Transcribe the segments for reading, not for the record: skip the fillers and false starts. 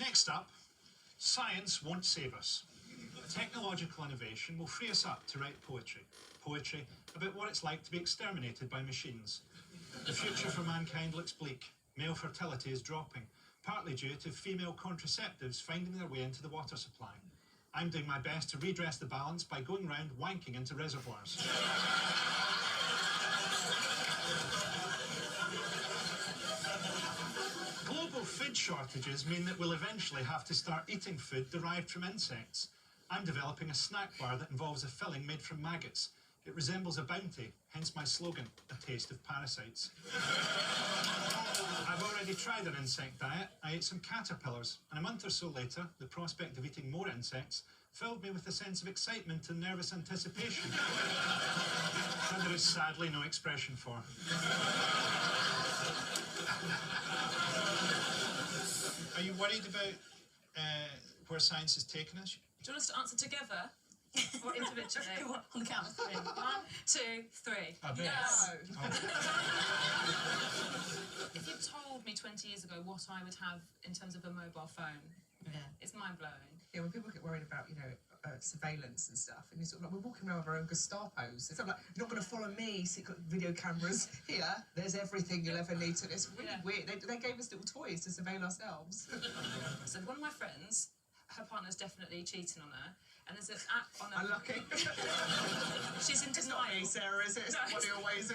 Next up, science won't save us. Technological innovation will free us up to write poetry. Poetry about what it's like to be exterminated by machines. The future for mankind looks bleak. Male fertility is dropping, partly due to female contraceptives finding their way into the water supply. I'm doing my best to redress the balance by going round wanking into reservoirs. Global food shortages mean that we'll eventually have to start eating food derived from insects. I'm developing a snack bar that involves a filling made from maggots. It resembles a bounty, hence my slogan, a taste of parasites. I've already tried an insect diet. I ate some caterpillars, and a month or so later, the prospect of eating more insects filled me with a sense of excitement and nervous anticipation. And there is sadly no expression for. Are you worried about where science has taken us? Do you want us to answer together or individually? On the count of 3. 1, 2, 3. No. If you told me 20 years ago what I would have in terms of a mobile phone, it's mind-blowing. Yeah, when people get worried about, surveillance and stuff, and you're sort of like, we're walking around with our own Gestapos. It's sort of like, you're not going to follow me, secret video cameras. Here, there's everything you'll ever need to. It's really weird. They gave us little toys to surveil ourselves. So one of my friends, her partner's definitely cheating on her, and there's an app on her... Unlucky. She's in It's denial. not me, Sarah, is it? It's No, one of your ways.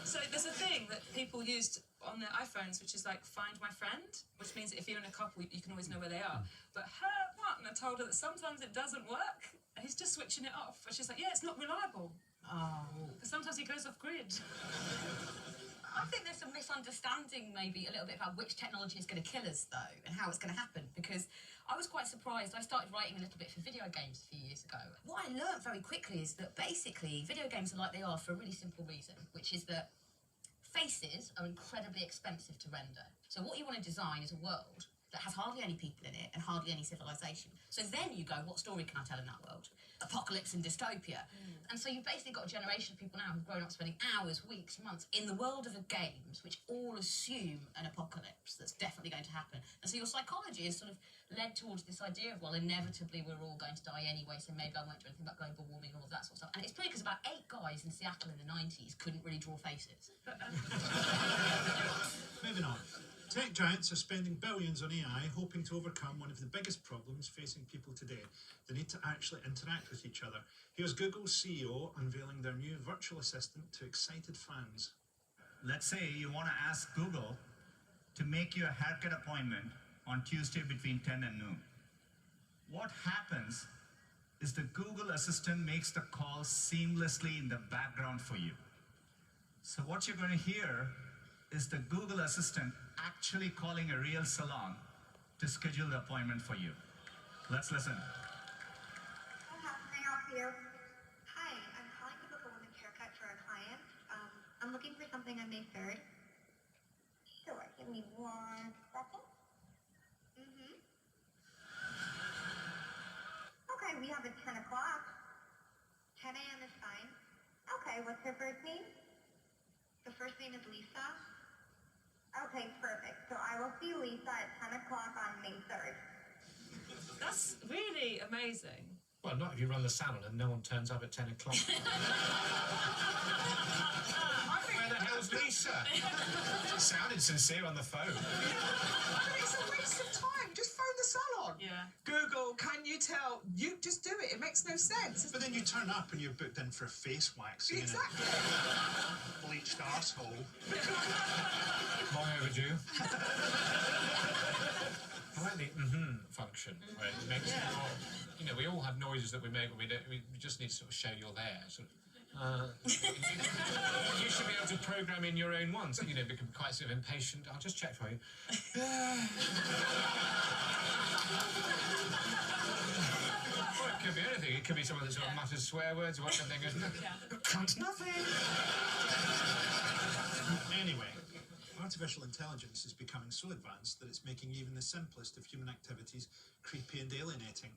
So there's a thing that people used on their iPhones, which is like Find My Friend, which means that if you're in a couple, you can always know where they are. But her partner told her that sometimes it doesn't work, and he's just switching it off. And she's like, yeah, it's not reliable. Oh. Because sometimes he goes off grid. I think there's some misunderstanding maybe a little bit about which technology is going to kill us, though, and how it's going to happen, because I was quite surprised. I started writing a little bit for video games a few years ago. What I learned very quickly is that basically video games are like they are for a really simple reason, which is that faces are incredibly expensive to render. So what you want to design is a world that has hardly any people in it and hardly any civilization. So then you go, what story can I tell in that world? Apocalypse and dystopia. And so you've basically got a generation of people now who've grown up spending hours, weeks, months in the world of the games, which all assume an apocalypse that's definitely going to happen. And so your psychology is sort of led towards this idea of, well, inevitably we're all going to die anyway, so maybe I won't do anything about global warming and all of that sort of stuff. And it's probably because about 8 guys in Seattle in the 90s couldn't really draw faces. Moving on. Tech giants are spending billions on AI, hoping to overcome one of the biggest problems facing people today, the need to actually interact with each other. Here's Google's CEO unveiling their new virtual assistant to excited fans. Let's say you want to ask Google to make you a haircut appointment on Tuesday between 10 and noon. What happens is the Google Assistant makes the call seamlessly in the background for you. So what you're going to hear is the Google Assistant actually calling a real salon to schedule the appointment for you. Let's listen. How can I help you? Hi, I'm calling to book a woman's haircut for a client. I'm looking for something on May 3rd. Sure, give me 1 second. Okay, we have it 10 o'clock. 10 a.m. is fine. Okay, what's her first name? The first name is Lisa. Okay, perfect. So I will see Lisa at 10 o'clock on May 3rd. That's really amazing. Well, not if you run the salon and no one turns up at 10 o'clock. Where the hell's Lisa? She sounded sincere on the phone. I mean, it's a waste of time. Just phone the salon. Yeah. Google, can you tell? You just do it. It makes no sense. But then you turn up and you're booked in for face waxing. Exactly. And a bleached arsehole. Long overdue. I like the function, where it makes it more, we all have noises that we make when we just need to sort of show you're there. Sort of, you should be able to program in your own ones. Become quite sort of impatient. I'll just check for you. Well, it could be anything. It could be someone that sort of mutters swear words or something. Can't nothing. Anyway, artificial intelligence is becoming so advanced that it's making even the simplest of human activities creepy and alienating.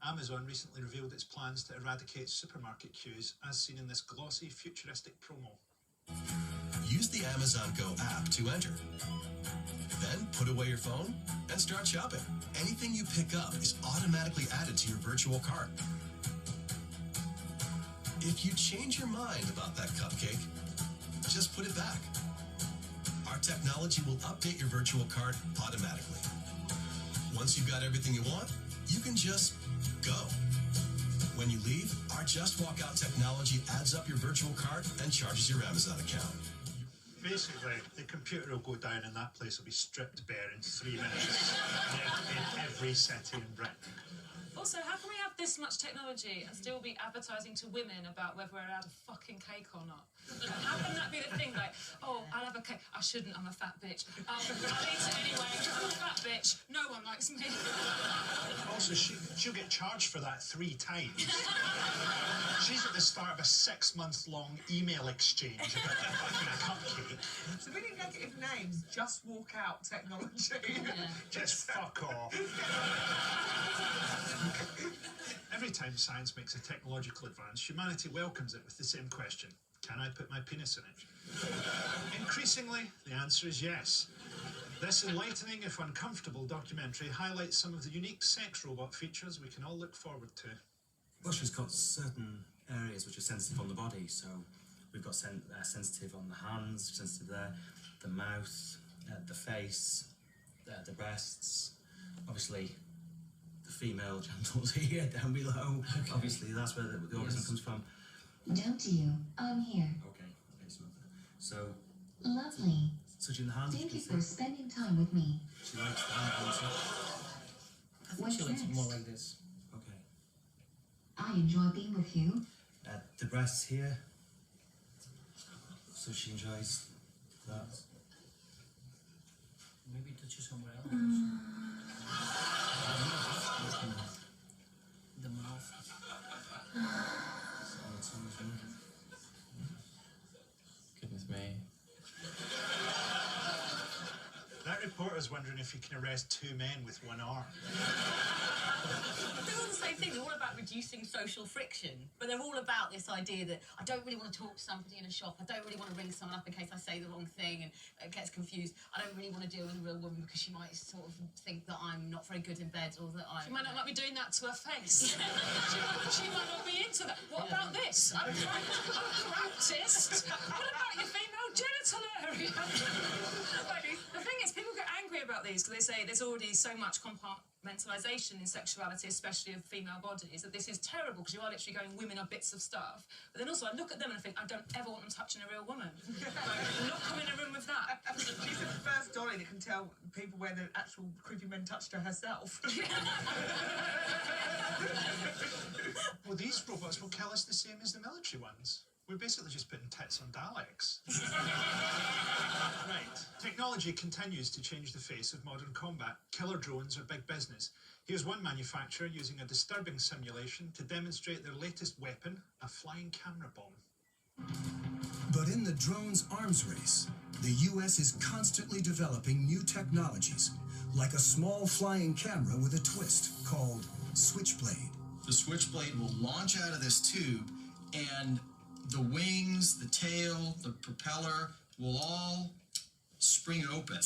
Amazon recently revealed its plans to eradicate supermarket queues, as seen in this glossy, futuristic promo. Use the Amazon Go app to enter. Then put away your phone and start shopping. Anything you pick up is automatically added to your virtual cart. If you change your mind about that cupcake, just put it back. Our technology will update your virtual cart automatically. Once you've got everything you want, you can just go. When you leave, our Just Walk Out technology adds up your virtual cart and charges your Amazon account. Basically, the computer will go down and that place will be stripped bare in 3 minutes in every city in Britain. Also, how can we have this much technology and still be advertising to women about whether we're allowed a fucking cake or not? How can that be the thing? Like, oh, I'll have a cake. I shouldn't, I'm a fat bitch. I'll eat it anyway. I'm a fat bitch. No one likes me. Also, she'll get charged for that 3 times. She's at the start of a 6-month-long email exchange about a fucking cupcake. So really negative names, Just Walk Out technology. Just fuck off. Every time science makes a technological advance, humanity welcomes it with the same question. Can I put my penis in it? Increasingly, the answer is yes. This enlightening, if uncomfortable, documentary highlights some of the unique sex robot features we can all look forward to. Well, she's got certain areas which are sensitive on the body, so we've got sensitive on the hands, sensitive there, the mouth, the face, the breasts, obviously the female genitals here down below. Okay. Obviously that's where the orgasm comes from. Don't you? I'm here. Okay, Samantha. So Lovely. touching the hands. Thank you for spending time with me. She likes the hands. I think she likes it more like this. Okay. I enjoy being with you. The breasts here. So she enjoys that. Maybe touch you somewhere else. The mouth. Goodness me. That reporter's wondering if he can arrest 2 men with 1 arm. They're all the same thing. They're all about reducing social friction, but they're all about this idea that I don't really want to talk to somebody in a shop. I don't really want to ring someone up in case I say the wrong thing and it gets confused. I don't really want to deal with a real woman because she might sort of think that I'm not very good in bed or that She might not like me doing that to her face. she might not be into that. What about this? I'm practiced. What about your female genital area? The thing is, people get angry about these because they say there's already so much compartmentalisation in sexuality, especially of female bodies, that this is terrible because you are literally going, women are bits of stuff. But then also I look at them and I think, I don't ever want them touching a real woman. Like, not come in a room with that. She's the first dolly that can tell people where the actual creepy men touched her herself. Well, these robots will kill us the same as the military ones. We're basically just putting tits on Daleks. Right. Technology continues to change the face of modern combat. Killer drones are big business. Here's one manufacturer using a disturbing simulation to demonstrate their latest weapon, a flying camera bomb. But in the drone's arms race, the U.S. is constantly developing new technologies, like a small flying camera with a twist called Switchblade. The Switchblade will launch out of this tube, and the wings, the tail, the propeller will all spring open.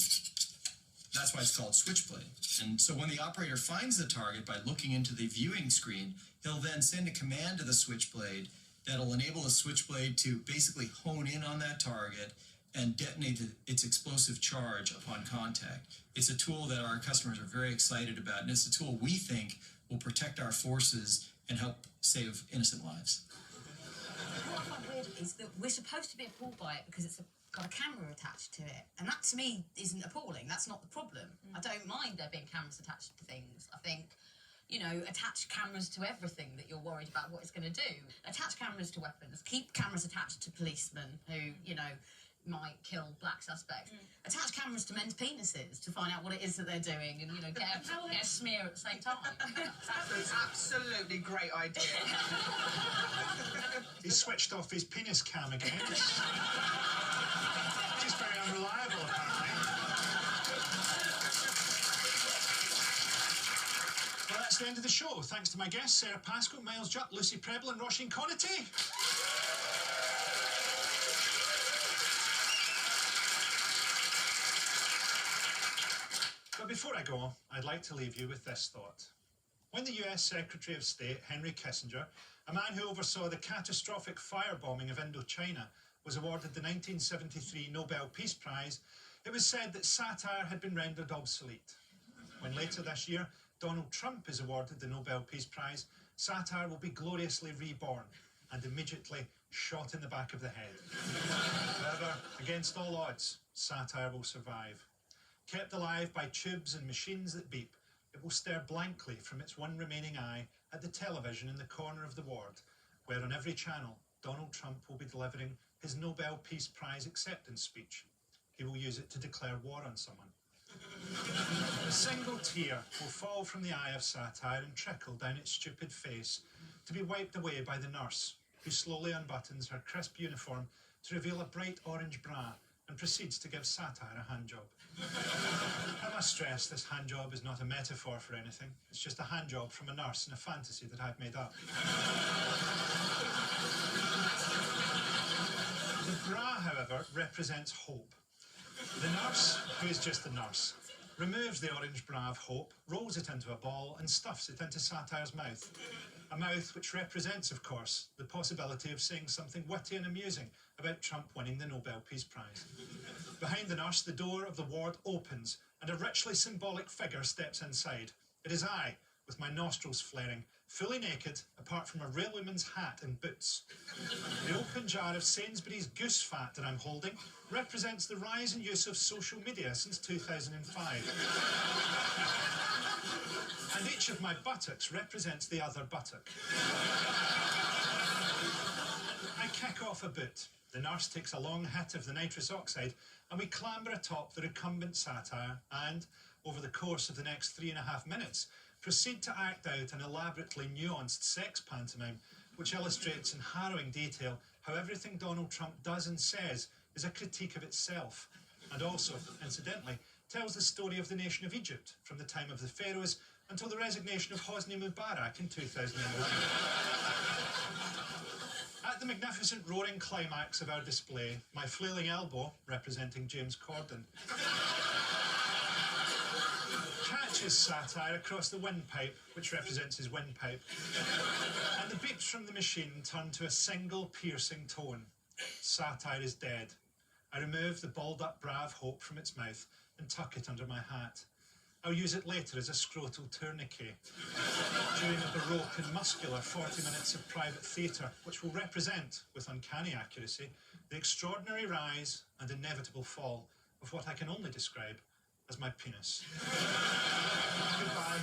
That's why it's called Switchblade. And so when the operator finds the target by looking into the viewing screen, he'll then send a command to the Switchblade that'll enable the Switchblade to basically hone in on that target and detonate its explosive charge upon contact. It's a tool that our customers are very excited about, and it's a tool we think will protect our forces and help save innocent lives. What I find weird is that we're supposed to be appalled by it because it's got a camera attached to it. And that, to me, isn't appalling. That's not the problem. I don't mind there being cameras attached to things. I think, you know, attach cameras to everything that you're worried about what it's going to do. Attach cameras to weapons. Keep cameras attached to policemen who, you know, might kill black suspects. Attach cameras to men's penises to find out what it is that they're doing and, you know, get a smear at the same time. That's an absolutely great idea. He switched off his penis cam again. He's very unreliable, apparently. Well, that's the end of the show. Thanks to my guests, Sarah Pascoe, Miles Jupp, Lucy Preble and Roisin Conity. But before I go, I'd like to leave you with this thought. When the US Secretary of State, Henry Kissinger, a man who oversaw the catastrophic firebombing of Indochina, was awarded the 1973 Nobel Peace Prize, it was said that satire had been rendered obsolete. When later this year, Donald Trump is awarded the Nobel Peace Prize, satire will be gloriously reborn and immediately shot in the back of the head. However, against all odds, satire will survive. Kept alive by tubes and machines that beep, it will stare blankly from its one remaining eye at the television in the corner of the ward, where on every channel, Donald Trump will be delivering his Nobel Peace Prize acceptance speech. He will use it to declare war on someone. A single tear will fall from the eye of satire and trickle down its stupid face, to be wiped away by the nurse, who slowly unbuttons her crisp uniform to reveal a bright orange bra and proceeds to give satire a handjob. I must stress this handjob is not a metaphor for anything. It's just a handjob from a nurse in a fantasy that I've made up. The bra, however, represents hope. The nurse, who is just a nurse, removes the orange bra of hope, rolls it into a ball and stuffs it into satire's mouth. A mouth which represents, of course, the possibility of saying something witty and amusing about Trump winning the Nobel Peace Prize. Behind the nurse, the door of the ward opens and a richly symbolic figure steps inside. It is I, with my nostrils flaring, fully naked, apart from a railwayman's hat and boots. The open jar of Sainsbury's goose fat that I'm holding represents the rise in use of social media since 2005. And each of my buttocks represents the other buttock. I kick off a boot. The nurse takes a long hit of the nitrous oxide and we clamber atop the recumbent satire and, over the course of the next 3.5 minutes, proceed to act out an elaborately nuanced sex pantomime which illustrates in harrowing detail how everything Donald Trump does and says is a critique of itself, and also, incidentally, tells the story of the nation of Egypt from the time of the pharaohs until the resignation of Hosni Mubarak in 2011. At the magnificent roaring climax of our display, my flailing elbow, representing James Corden, catches satire across the windpipe, which represents his windpipe, and the beeps from the machine turn to a single piercing tone. Satire is dead. I remove the balled-up bra of hope from its mouth and tuck it under my hat. I'll use it later as a scrotal tourniquet during a baroque and muscular 40 minutes of private theatre, which will represent, with uncanny accuracy, the extraordinary rise and inevitable fall of what I can only describe as my penis. Goodbye.